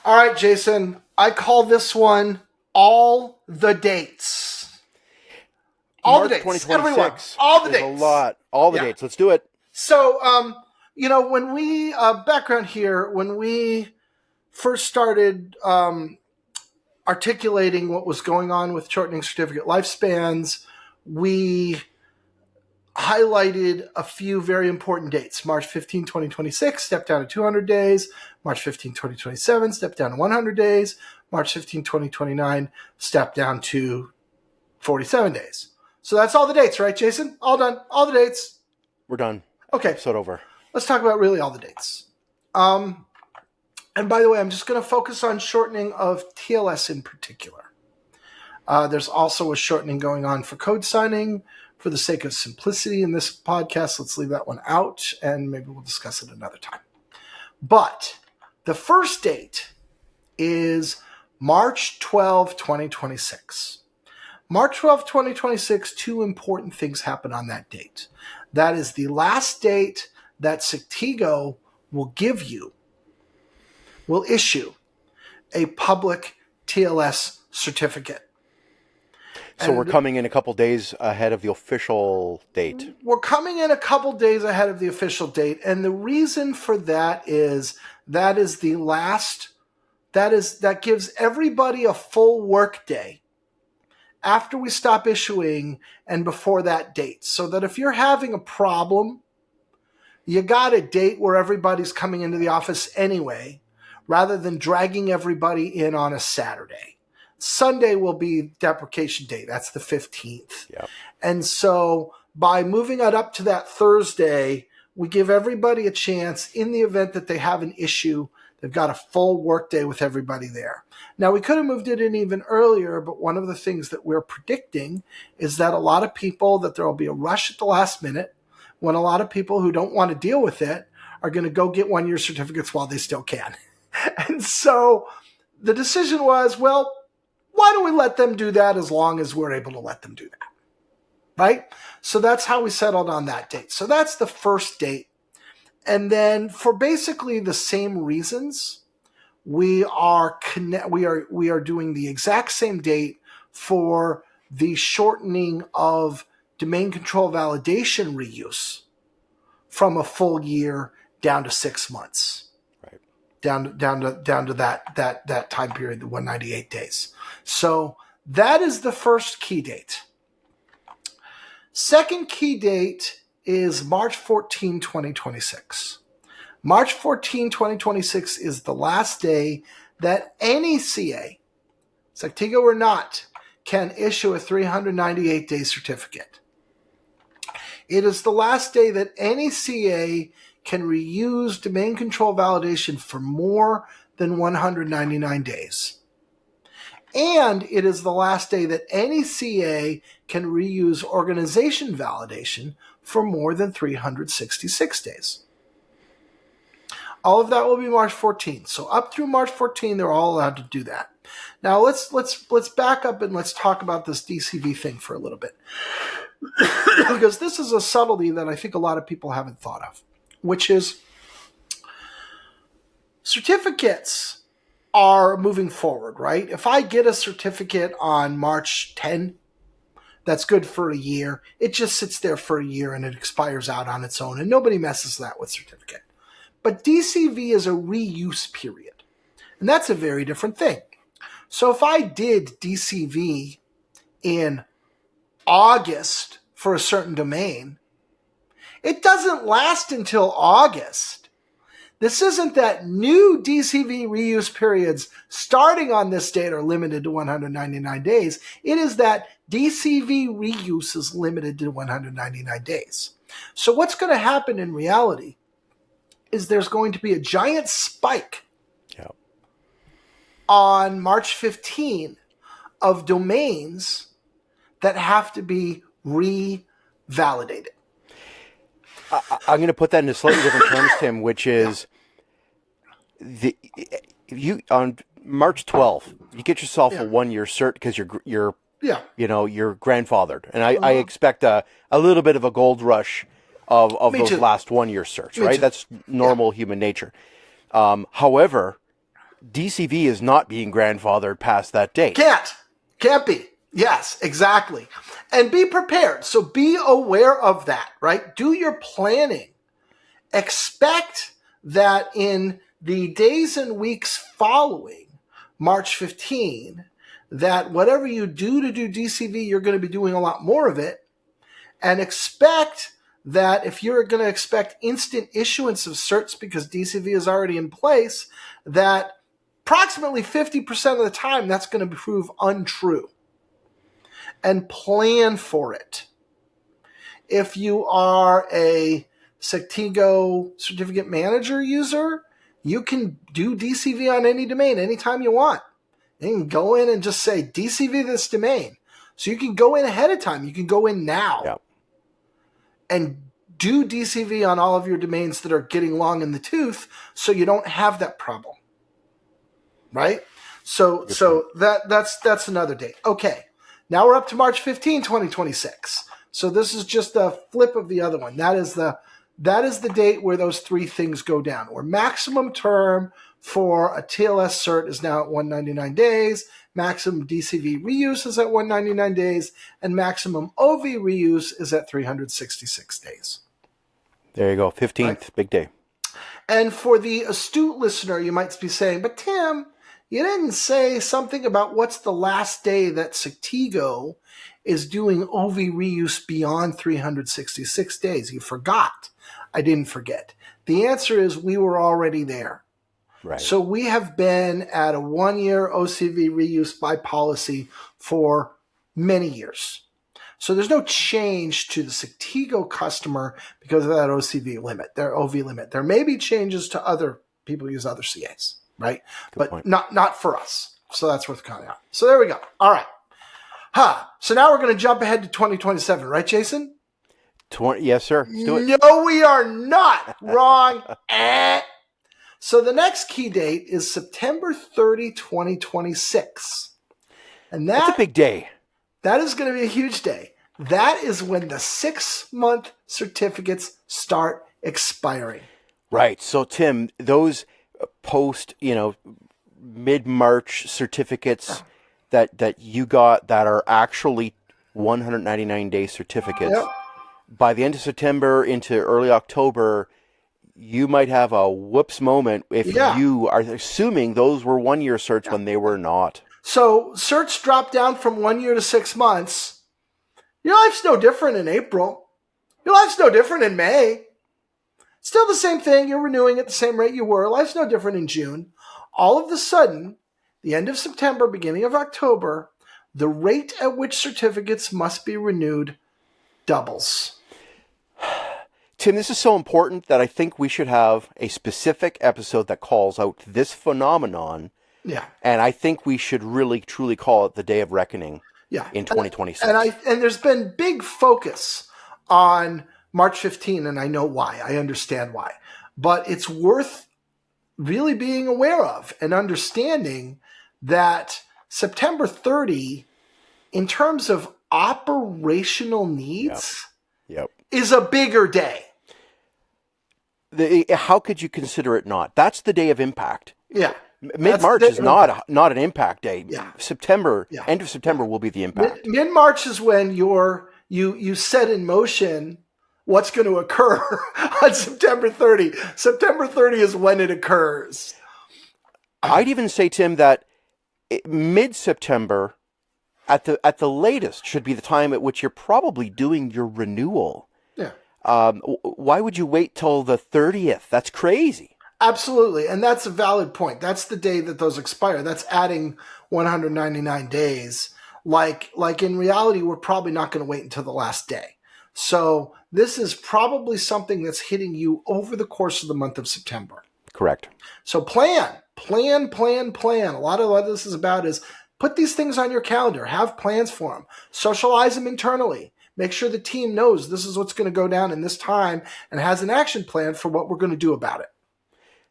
All right, Jason. I call this one All the Dates. All March the dates. 2026. Everyone. All the There's dates. a lot. All the dates. Let's do it. So, when we, background here, when we first started articulating what was going on with shortening certificate lifespans, we highlighted a few very important dates. March 15, 2026, step down to 200 days. March 15, 2027, step down to 100 days. March 15, 2029, step down to 47 days. So that's all the dates, right, Jason? All done. All the dates. We're done. Okay. Episode over. Let's talk about really all the dates. And by the way, I'm just going to focus on shortening of TLS in particular. There's also a shortening going on for code signing. For the sake of simplicity in this podcast, let's leave that one out, and maybe we'll discuss it another time. But the first date is March 12, 2026. March 12, 2026, two important things happen on that date. That is the last date that Sectigo will issue a public TLS certificate. So we're coming in a couple days ahead of the official date. We're coming in a couple days ahead of the official date. And the reason for that is that gives everybody a full work day after we stop issuing and before that date. So that if you're having a problem, you got a date where everybody's coming into the office anyway, rather than dragging everybody in on a Saturday. Sunday will be deprecation day. That's the 15th. Yep. And so by moving it up to that Thursday, we give everybody a chance in the event that they have an issue. They've got a full work day with everybody there. Now, we could have moved it in even earlier, but one of the things that we're predicting is that a lot of people, that there will be a rush at the last minute when a lot of people who don't want to deal with it are going to go get one-year certificates while they still can. And so the decision was, well, why don't we let them do that as long as we're able to let them do that, right? So that's how we settled on that date. So that's the first date. And then for basically the same reasons, we are doing the exact same date for the shortening of domain control validation reuse from a full year down to 6 months. Down to that time period, the 198 days. So that is the first key date. Second key date is March 14, 2026. March 14, 2026 is the last day that any CA, Sectigo or not, can issue a 398-day certificate. It is the last day that any CA can reuse domain control validation for more than 199 days. And it is the last day that any CA can reuse organization validation for more than 366 days. All of that will be March 14. So up through March 14, they're all allowed to do that. Now let's back up and let's talk about this DCV thing for a little bit. Because this is a subtlety that I think a lot of people haven't thought of, which is certificates are moving forward, right? If I get a certificate on March 10, that's good for a year. It just sits there for a year and it expires out on its own, and nobody messes that with certificate. But DCV is a reuse period, and that's a very different thing. So if I did DCV in August for a certain domain, it doesn't last until August. This isn't that new DCV reuse periods starting on this date are limited to 199 days. It is that DCV reuse is limited to 199 days. So what's going to happen in reality is there's going to be a giant spike on March 15 of domains that have to be revalidated. I'm going to put that into slightly different terms, Tim, which is you on March 12th, you get yourself a 1-year cert because you're grandfathered, and I expect a little bit of a gold rush of those last 1-year certs, right? That's normal human nature. However, DCV is not being grandfathered past that date. Can't be. Yes, exactly. And be prepared. So be aware of that, right? Do your planning. Expect that in the days and weeks following March 15, that whatever you do to do DCV, you're going to be doing a lot more of it. And expect that if you're going to expect instant issuance of certs because DCV is already in place, that approximately 50% of the time that's going to prove untrue. And plan for it. If you are a Sectigo certificate manager user, you can do DCV on any domain anytime you want. You can go in and just say DCV this domain. So you can go in ahead of time. You can go in now and do DCV on all of your domains that are getting long in the tooth so you don't have that problem. Right? So that's another date. Okay. Now we're up to March 15, 2026. So this is just a flip of the other one. That is the date where those three things go down. Where maximum term for a TLS cert is now at 199 days, maximum DCV reuse is at 199 days, and maximum OV reuse is at 366 days. There you go, 15th, right? Big day. And for the astute listener, you might be saying, but Tim, you didn't say something about what's the last day that Sectigo is doing OV reuse beyond 366 days. You forgot. I didn't forget. The answer is we were already there. Right. So we have been at a 1-year OCV reuse by policy for many years. So there's no change to the Sectigo customer because of that OCV limit, their OV limit. There may be changes to other people who use other CAs. Right? Good point. Not for us. So that's worth calling out. So there we go. All right. So now we're going to jump ahead to 2027, right, Jason? Yes, sir. Let's do it. No, we are not. Wrong. So the next key date is September 30, 2026. And that's a big day. That is going to be a huge day. That is when the 6-month certificates start expiring. Right. So, Tim, those post, mid-March certificates that you got that are actually 199-day certificates, by the end of September into early October, you might have a whoops moment if you are assuming those were 1-year certs when they were not. So certs drop down from 1 year to 6 months. Your life's no different in April. Your life's no different in May. Still the same thing. You're renewing at the same rate you were. Life's no different in June. All of a sudden, the end of September, beginning of October, the rate at which certificates must be renewed doubles. Tim, this is so important that I think we should have a specific episode that calls out this phenomenon. Yeah. And I think we should really, truly call it the Day of Reckoning in 2026. And there's been big focus on March 15, and I know why. I understand why. But it's worth really being aware of and understanding that September 30, in terms of operational needs, is a bigger day. How could you consider it not? That's the day of impact. Yeah. Mid-March is not an impact day. Yeah. September, end of September will be the impact. Mid-March is when you set in motion what's going to occur on September 30. September 30 is when it occurs. I'd even say, Tim, that mid-September, at the latest, should be the time at which you're probably doing your renewal. Yeah. Why would you wait till the 30th? That's crazy. Absolutely. And that's a valid point. That's the day that those expire. That's adding 199 days. Like in reality, we're probably not going to wait until the last day. So this is probably something that's hitting you over the course of the month of September. Correct. So plan. A lot of what this is about is put these things on your calendar. Have plans for them. Socialize them internally. Make sure the team knows this is what's going to go down in this time and has an action plan for what we're going to do about it.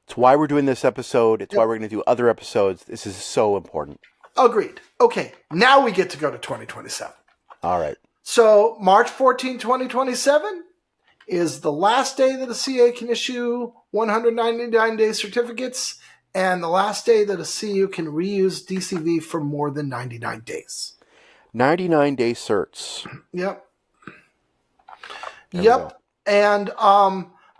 It's why we're doing this episode. It's why we're going to do other episodes. This is so important. Agreed. Okay, now we get to go to 2027. All right. So March 14, 2027 is the last day that a CA can issue 199-day certificates, and the last day that a CU can reuse DCV for more than 99 days. 99-day certs. Yep. There we go. And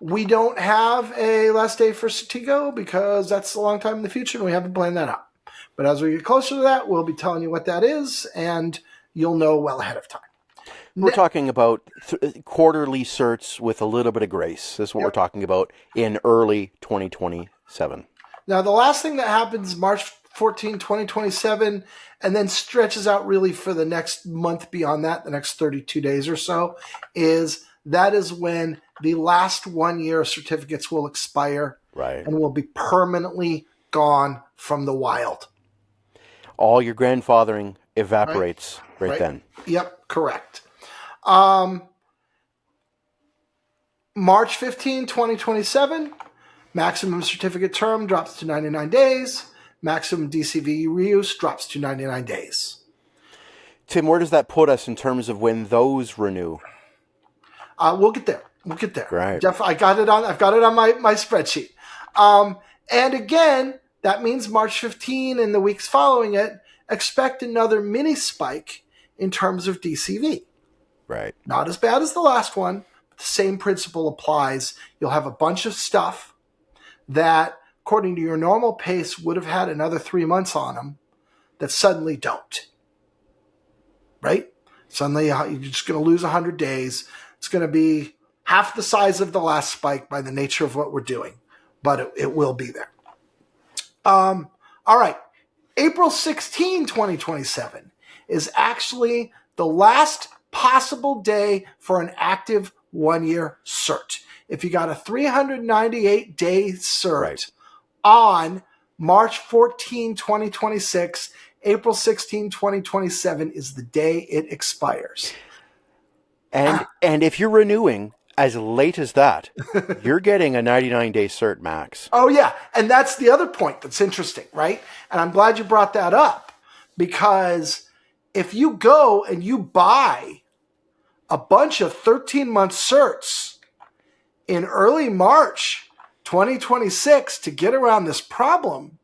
we don't have a last day for Stego because that's a long time in the future and we haven't planned that out. But as we get closer to that, we'll be telling you what that is, and you'll know well ahead of time. We're talking about quarterly certs with a little bit of grace. That's what we're talking about in early 2027. Now, the last thing that happens March 14, 2027, and then stretches out really for the next month beyond that, the next 32 days or so, is when the last 1 year certificates will expire, right, and will be permanently gone from the wild. All your grandfathering evaporates right then. Yep, correct. March 15, 2027, maximum certificate term drops to 99 days. Maximum DCV reuse drops to 99 days. Tim, where does that put us in terms of when those renew? We'll get there. Right. Jeff, I've got it on my spreadsheet. And again, that means March 15 and the weeks following it, expect another mini spike in terms of DCV. Right. Not as bad as the last one, but the same principle applies. You'll have a bunch of stuff that, according to your normal pace, would have had another 3 months on them that suddenly don't. Right? Suddenly you're just going to lose 100 days. It's going to be half the size of the last spike by the nature of what we're doing, but it will be there. All right. April 16, 2027 is actually the last possible day for an active 1 year cert. If you got a 398-day cert on March 14, 2026, April 16, 2027 is the day it expires. And if you're renewing as late as that, you're getting a 99-day cert max. Oh, yeah. And that's the other point that's interesting, right? And I'm glad you brought that up, because if you go and you buy a bunch of 13-month certs in early March 2026 to get around this problem,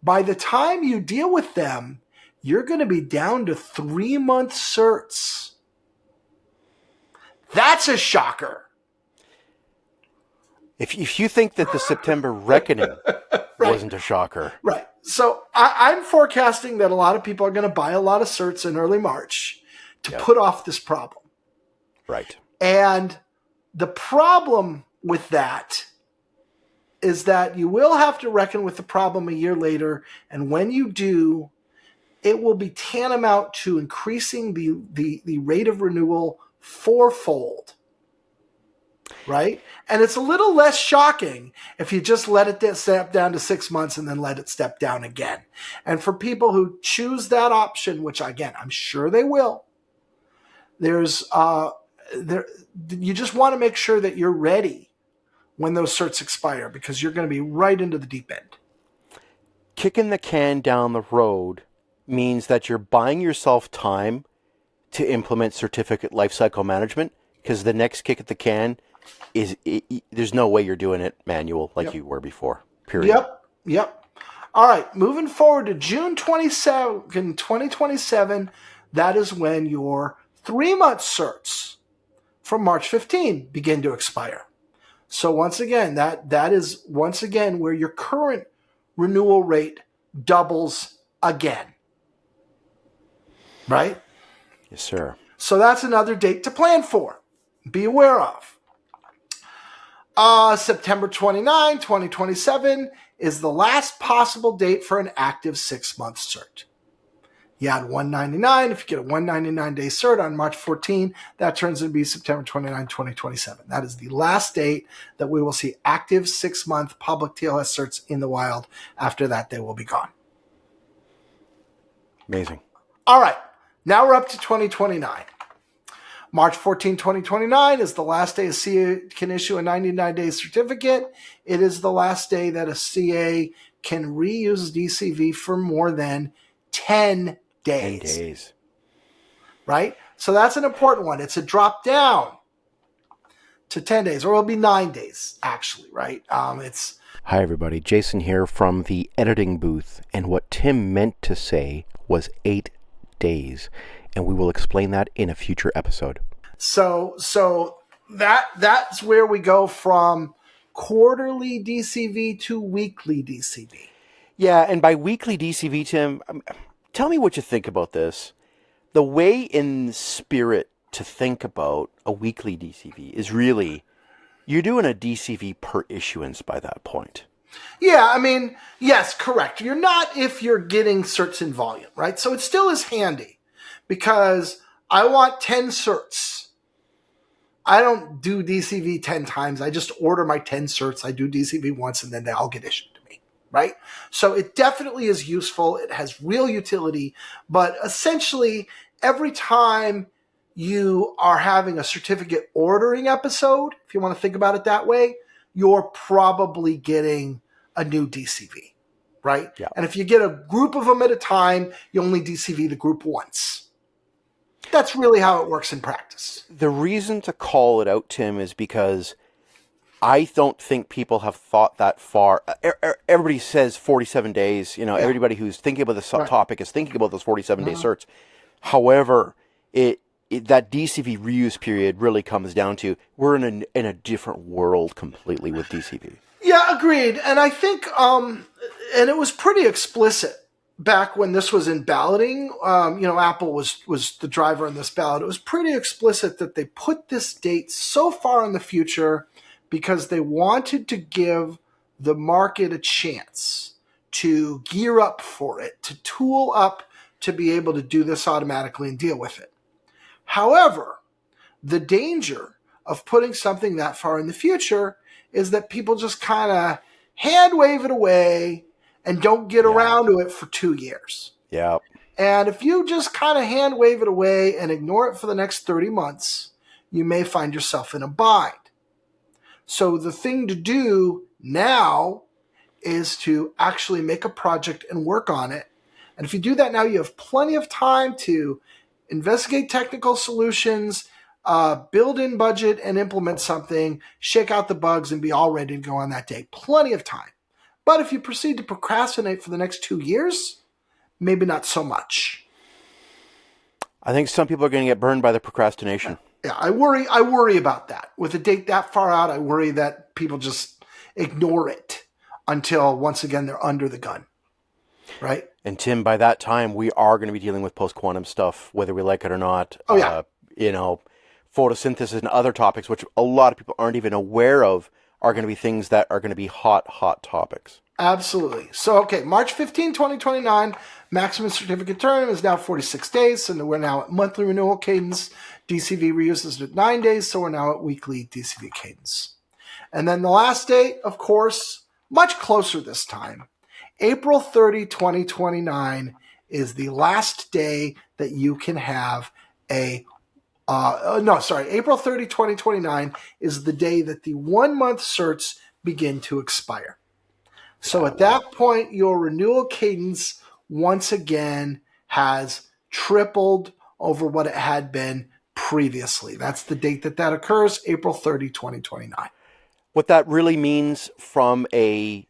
by the time you deal with them, you're going to be down to 3-month certs. That's a shocker. If you think that the September reckoning wasn't a shocker. Right. So I'm forecasting that a lot of people are going to buy a lot of certs in early March to put off this problem. Right. And the problem with that is that you will have to reckon with the problem a year later. And when you do, it will be tantamount to increasing the rate of renewal fourfold. Right? And it's a little less shocking if you just let it step down to 6 months and then let it step down again. And for people who choose that option, which again, I'm sure they will, you just want to make sure that you're ready when those certs expire, because you're going to be right into the deep end. Kicking the can down the road means that you're buying yourself time to implement certificate lifecycle management, because the next kick at the can is there's no way you're doing it manual like you were before. Period. Yep. All right, moving forward to June 27, 2027, that is when your 3-month certs from March 15 begin to expire. So once again, that is once again where your current renewal rate doubles again. Right? Yes, sir. So that's another date to plan for. Be aware of. September 29, 2027 is the last possible date for an active 6-month cert. You add 199. If you get a 199-day cert on March 14, that turns into be September 29, 2027. That is the last date that we will see active 6-month public TLS certs in the wild. After that, they will be gone. Amazing. All right. Now we're up to 2029. March 14, 2029 is the last day a CA can issue a 99-day certificate. It is the last day that a CA can reuse DCV for more than 10 days. 10 days. Right? So that's an important one. It's a drop down to 10 days, or it'll be 9 days, actually, right? Hi everybody, Jason here from the editing booth, and what Tim meant to say was 8 days, and we will explain that in a future episode. So that's where we go from quarterly DCV to weekly DCV. Yeah, and by weekly DCV, Tim, tell me what you think about this. The way in spirit to think about a weekly DCV is really, you're doing a DCV per issuance by that point. Yeah, I mean, yes, correct. You're not if you're getting certs in volume, right? So it still is handy because I want 10 certs. I don't do DCV 10 times. I just order my 10 certs. I do DCV once and then they all get issued to me, right? So it definitely is useful. It has real utility, but essentially every time you are having a certificate ordering episode, if you want to think about it that way, you're probably getting a new DCV, right? Yeah. And if you get a group of them at a time, you only DCV the group once. That's really how it works in practice. The reason to call it out, Tim, is because I don't think people have thought that far. Everybody says 47 days. You know, Yeah. Everybody who's thinking about this Right. topic is thinking about those 47-day certs. However, that DCV reuse period really comes down to we're in a different world completely with DCV. Yeah, agreed. And I think, and it was pretty explicit back when this was in balloting. Apple was the driver in this ballot. It was pretty explicit that they put this date so far in the future because they wanted to give the market a chance to gear up for it, to tool up to be able to do this automatically and deal with it. However, the danger of putting something that far in the future is that people just kind of hand wave it away and don't get around to it for 2 years. Yeah. And if you just kind of hand wave it away and ignore it for the next 30 months, you may find yourself in a bind. So the thing to do now is to actually make a project and work on it. And if you do that now, you have plenty of time to investigate technical solutions, build in budget and implement something, shake out the bugs, and be all ready to go on that day. Plenty of time. But if you proceed to procrastinate for the next 2 years, maybe not so much. I think some people are going to get burned by the procrastination. Yeah, I worry about that. With a date that far out, I worry that people just ignore it until, once again, they're under the gun. Right? And Tim, by that time, we are going to be dealing with post-quantum stuff, whether we like it or not. Oh, yeah. Photosynthesis and other topics, which a lot of people aren't even aware of, are going to be things that are going to be hot topics. Absolutely. So, okay, March 15, 2029, maximum certificate term is now 46 days, and we're now at monthly renewal cadence. DCV reuse is at 9 days, so we're now at weekly DCV cadence. And then the last date, of course, much closer this time. April 30, 2029 is the last day that you can have April 30, 2029 is the day that the 1 month certs begin to expire. So at that point, your renewal cadence once again has tripled over what it had been previously. That's the date that occurs, April 30, 2029. What that really means from a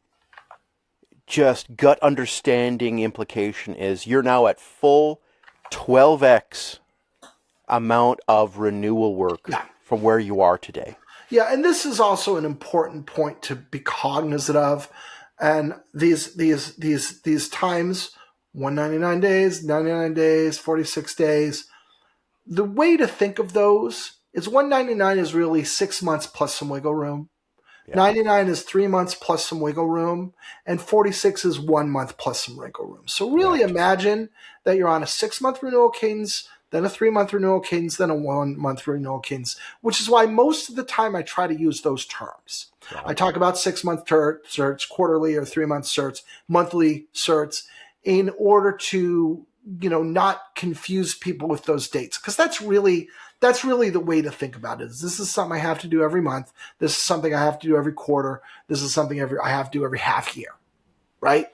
just gut understanding implication is you're now at full 12x amount of renewal work from where you are today. Yeah, and this is also an important point to be cognizant of. And these times, 199 days, 99 days, 46 days, the way to think of those is 199 is really 6 months plus some wiggle room. Yeah. 99 is 3 months plus some wiggle room, and 46 is 1 month plus some wiggle room. So really imagine that you're on a 6 month renewal cadence, then a 3 month renewal cadence, then a 1 month renewal cadence, which is why most of the time I try to use those terms. Yeah. I talk about 6 month certs, quarterly or 3 month certs, monthly certs, in order to, not confuse people with those dates. Because that's really the way to think about it. This is something I have to do every month. This is something I have to do every quarter. This is something I have to do every half year, right?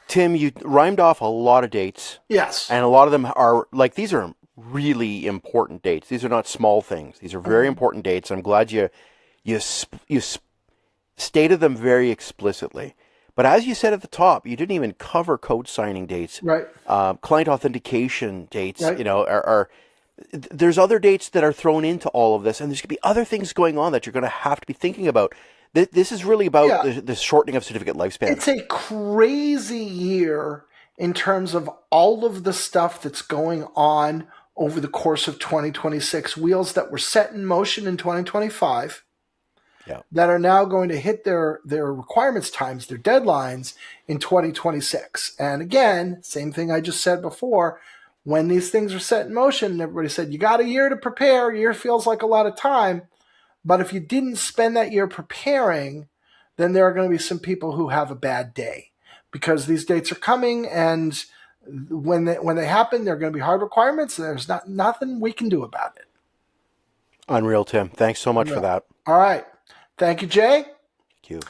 Tim, you rhymed off a lot of dates. Yes. And a lot of them are, these are really important dates. These are not small things. These are very important dates. I'm glad you stated them very explicitly. But as you said at the top, you didn't even cover code signing dates, Right. client authentication dates. Right. There's other dates that are thrown into all of this, and there's going to be other things going on that you're going to have to be thinking about. This is really about Yeah. the shortening of certificate lifespan. It's a crazy year in terms of all of the stuff that's going on over the course of 2026. Wheels that were set in motion in 2025 Yeah. that are now going to hit their requirements times, their deadlines in 2026. And again, same thing I just said before, when these things are set in motion, everybody said, you got a year to prepare. A year feels like a lot of time. But if you didn't spend that year preparing, then there are going to be some people who have a bad day because these dates are coming, and when they happen, they're going to be hard requirements. And there's nothing we can do about it. Unreal, Tim. Thanks so much for that. All right. Thank you, Jay. Thank you.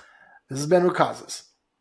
This has been Root Causes.